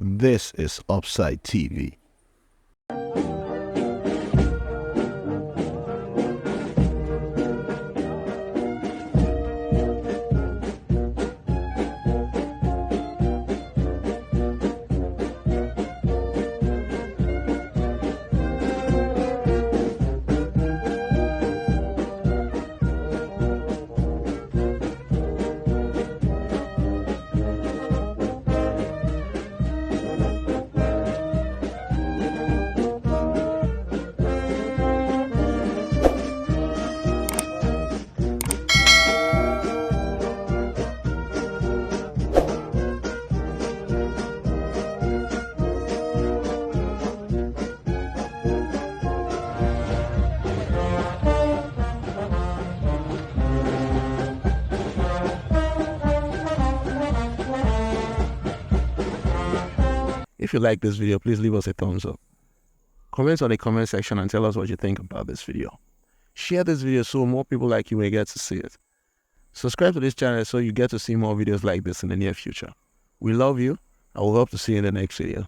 This is Upside TV. If you like this video, please leave us a thumbs up. Comment on the comment section and tell us what you think about this video. Share this video so more people like you will get to see it. Subscribe to this channel so you get to see more videos like this in the near future. We love you, and we hope to see you in the next video.